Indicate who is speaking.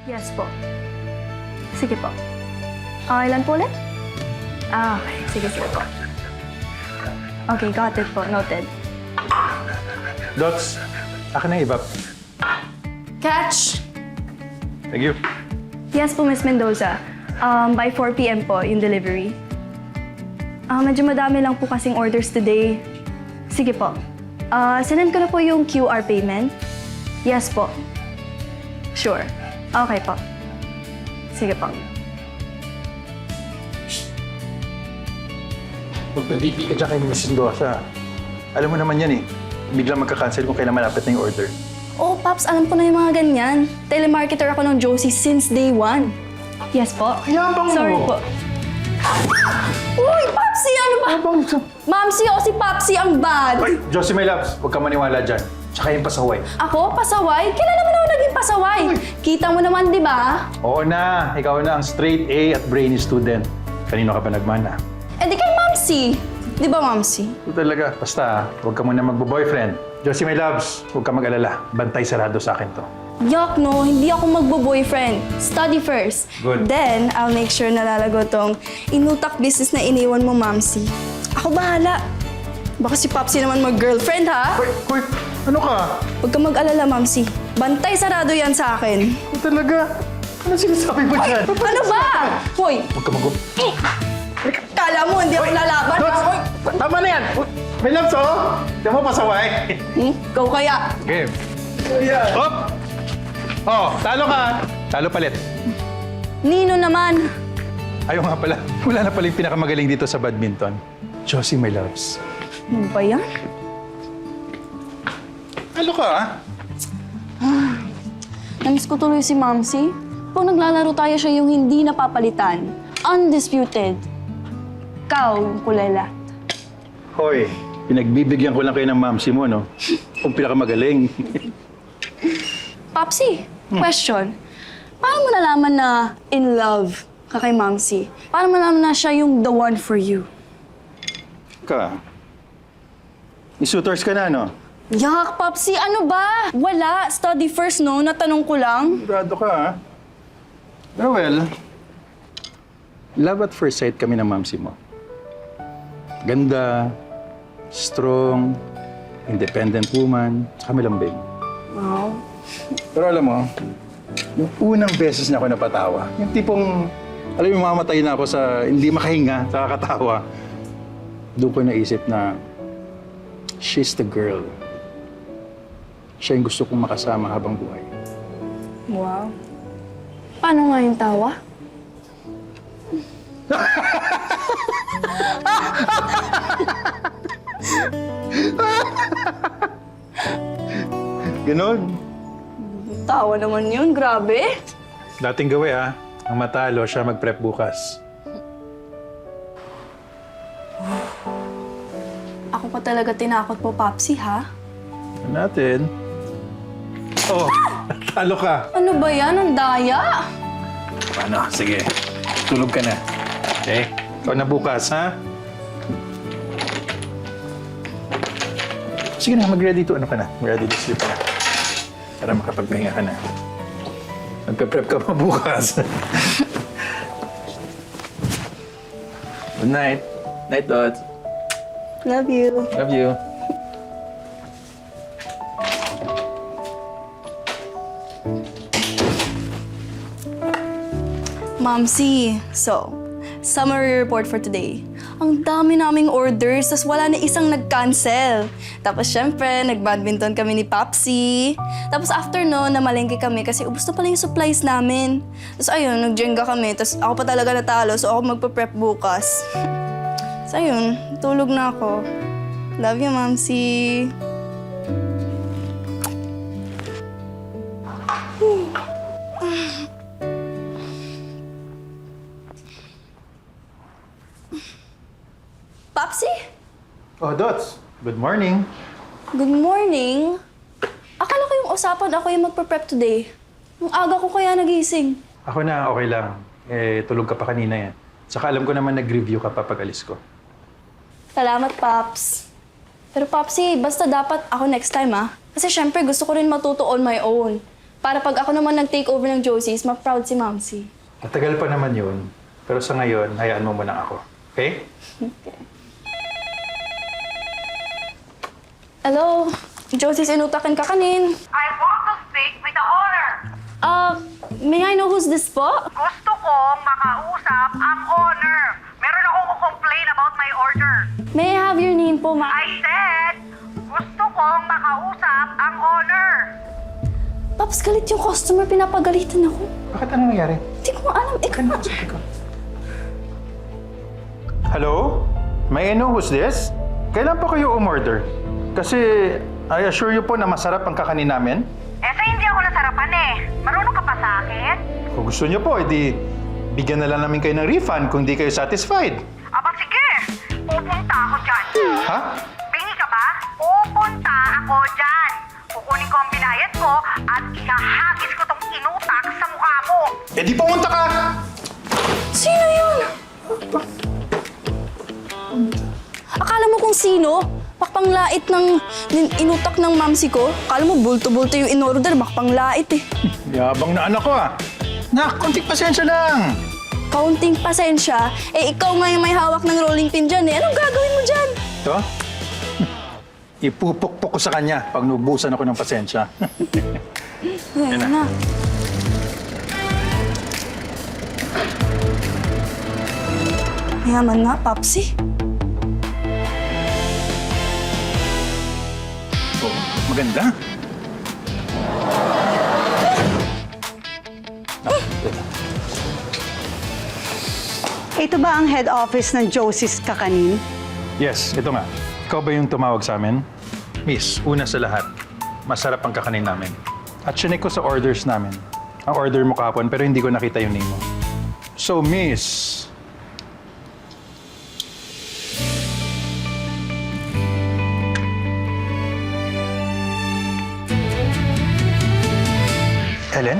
Speaker 1: Yes po. Sige po. Ilan po ulit? Okay. Sige po. Okay, got it po. Noted.
Speaker 2: Dots, akin na iba.
Speaker 3: Catch!
Speaker 2: Thank you.
Speaker 1: Yes po, Miss Mendoza. By 4 p.m. po yung delivery. Medyo madami lang po kasing orders today. Sige po. Sinend ko na po yung QR payment. Yes po. Sure. Okay po. Sige po.
Speaker 2: Magpabibig ka dyan kay Miss Mendoza. Alam mo naman yan eh. Biglang magka-cancel kung kailan malapit na yung order.
Speaker 1: Oh, Paps, alam ko na yung mga ganyan. Telemarketer ako ng Josie since day one. Yes po.
Speaker 2: Yabang mo.
Speaker 1: Sorry po. Uy, Papsi! Ano ba? Mamsi o si Papsi ang bad.
Speaker 2: Ay, Josie, my loves, huwag ka maniwala dyan. Tsaka yung pasaway.
Speaker 1: Ako? Pasaway? Kailan naman ako naging pasaway? Kita mo naman, di ba?
Speaker 2: Oo na, ikaw na ang straight A at brainy student. Kanino ka ba nagmana?
Speaker 1: Eh di kay Mamsi. Di ba, Mamsi?
Speaker 2: Ito talaga. Basta, huwag ka muna magbo-boyfriend. Josie, my loves, huwag ka mag-alala. Bantay sarado sa akin to.
Speaker 1: Yuck, no. Hindi ako magbo-boyfriend. Study first.
Speaker 2: Good.
Speaker 1: Then, I'll make sure na lalago tong inutak business na iniwan mo, Mamsi. Ako bahala. Baka si Papsi naman mag-girlfriend, ha?
Speaker 2: Hoy, ano ka?
Speaker 1: Huwag ka mag-alala, Mamsi. Bantay sarado yan sa akin.
Speaker 2: Ito talaga. Ano sinasabi mo dyan?
Speaker 1: Ano ba? Hoy!
Speaker 2: Huwag ka
Speaker 1: Kala mo, hindi ako lalaban.
Speaker 2: Dots! Tama na yan! May loves, oh! Diyan mo pasaway.
Speaker 1: Ikaw kaya.
Speaker 2: Game. Hop! Oh, talo ka. Talo palit.
Speaker 1: Nino naman.
Speaker 2: Ayaw nga pala. Wala na pala yung pinakamagaling dito sa badminton. Josie, my loves.
Speaker 1: Ano ba yan?
Speaker 2: Talo ka, ah?
Speaker 1: Namiss ko tuloy si Mamsi. Pag naglalaro tayo siya yung hindi napapalitan. Undisputed. Ikaw yung kulela.
Speaker 2: Hoy, pinagbibigyan ko lang kayo ng mamsi mo, no? Kung pinakamagaling.
Speaker 1: Papsi, question. Paano mo nalaman na in love ka kay Mamsi? Paano mo nalaman na siya yung the one for you?
Speaker 2: Ka. Isutors ka na, no?
Speaker 1: Yak, Papsi, ano ba? Wala. Study first, no? Natanong ko lang.
Speaker 2: Sigurado ka, ha? Pero well, love at first sight kami ng mamsi mo. Ganda, strong, independent woman, tsaka malambing.
Speaker 1: Wow.
Speaker 2: Pero alam mo, yung unang beses na ako napatawa, yung tipong, alam mo, mamatay na ako sa hindi makahinga, sa kakatawa. Doon ko naisip na, she's the girl. Siya yung gusto kong makasama habang buhay.
Speaker 1: Wow. Paano nga yung tawa?
Speaker 2: Ganon.
Speaker 1: Tawa naman yun, grabe.
Speaker 2: Dating gawi, ha? Ang matalo, siya mag-prep bukas.
Speaker 1: Ako pa talaga tinakot mo, Papsi, ha?
Speaker 2: Natin. Oh, talo ka.
Speaker 1: Ano ba yan? Ang daya?
Speaker 2: Paano? Sige. Tulog ka na. Okay? Ikaw na bukas, ha? Sige na, mag-ready to. Ano ka na? Mag-ready to sleep ka na. Para makapagpahinga ka na. Magpe-prep ka pa bukas. Good night. Night, Dot.
Speaker 1: Love you.
Speaker 2: Love you.
Speaker 1: Mamsi, so, summary report for today. Ang dami naming orders, tas wala na isang nag-cancel. Tapos syempre, nag-badminton kami ni Papsi. Tapos after no, namalengke kami kasi ubos na pala yung supplies namin. Tapos ayun, nag-jenga kami. Tapos ako pa talaga natalo, so ako magpa-prep bukas. So ayun, tulog na ako. Love you, Mamsi. Papsi?
Speaker 2: Oh, Dots. Good morning.
Speaker 1: Good morning. Akala ko yung usapan ako yung magpa-prep today. Ang aga ko kaya nagising.
Speaker 2: Ako na, okay lang. Tulog ka pa kanina yan. Saka alam ko naman nag-review ka pa pag alis ko.
Speaker 1: Salamat, Paps. Pero Papsi, basta dapat ako next time, ah. Kasi syempre gusto ko rin matuto on my own. Para pag ako naman nag-take over ng Josie's, ma-proud si Mamsi.
Speaker 2: Matagal pa naman yun. Pero sa ngayon, hayaan mo muna ako. Okay?
Speaker 1: Hello? Josie's inutakin ka kanin.
Speaker 4: I want to speak with the owner.
Speaker 1: May I know who's this po?
Speaker 4: Gusto kong makausap ang owner. Meron akong complain about my order.
Speaker 1: May I have your name po, ma?
Speaker 4: I said, gusto kong makausap ang owner.
Speaker 1: Paps, galit yung customer. Pinapagalitan ako.
Speaker 2: Bakit anong nangyari?
Speaker 1: Hindi ko alam. Ikaw na.
Speaker 2: Hello? May I know who's this? Kailan pa kayo umorder? Kasi I assure you po na masarap ang kakanin namin.
Speaker 4: Sa hindi ako nasarapan eh. Marunong ka pa sa akin?
Speaker 2: Kung gusto niyo po, edi bigyan na lang namin kayo ng refund kung di kayo satisfied.
Speaker 4: Aba sige, pupunta ako dyan.
Speaker 2: Ha?
Speaker 4: Pingi ka ba? Pupunta ako dyan. Kukunin ko ang binayad ko at ihahagis ko tong inutak sa mukha mo.
Speaker 2: Edi pumunta ka!
Speaker 1: Sino yun? Akala mo kung sino? Makpanglait ng inutak ng mamsi ko? Akala mo bulto-bulto yung in-order, makpanglait eh.
Speaker 2: Yabang na anak ko ah. Nak, konting pasensya lang.
Speaker 1: Kaunting pasensya, eh ikaw nga yung may hawak ng rolling pin dyan eh. Anong gagawin mo dyan?
Speaker 2: Ito? Ipupukpok ko sa kanya pag nubusan ako ng pasensya.
Speaker 1: Ayun na. Mayaman nga, Papsi.
Speaker 2: Oh, maganda.
Speaker 5: Ito ba ang head office ng Josie's Kakanin?
Speaker 2: Yes, ito nga. Ikaw ba yung tumawag sa amin? Miss, una sa lahat, masarap ang kakanin namin. At sinek ko sa orders namin. Ang order mo kahapon pero hindi ko nakita yung name mo. So, Miss... Ellen?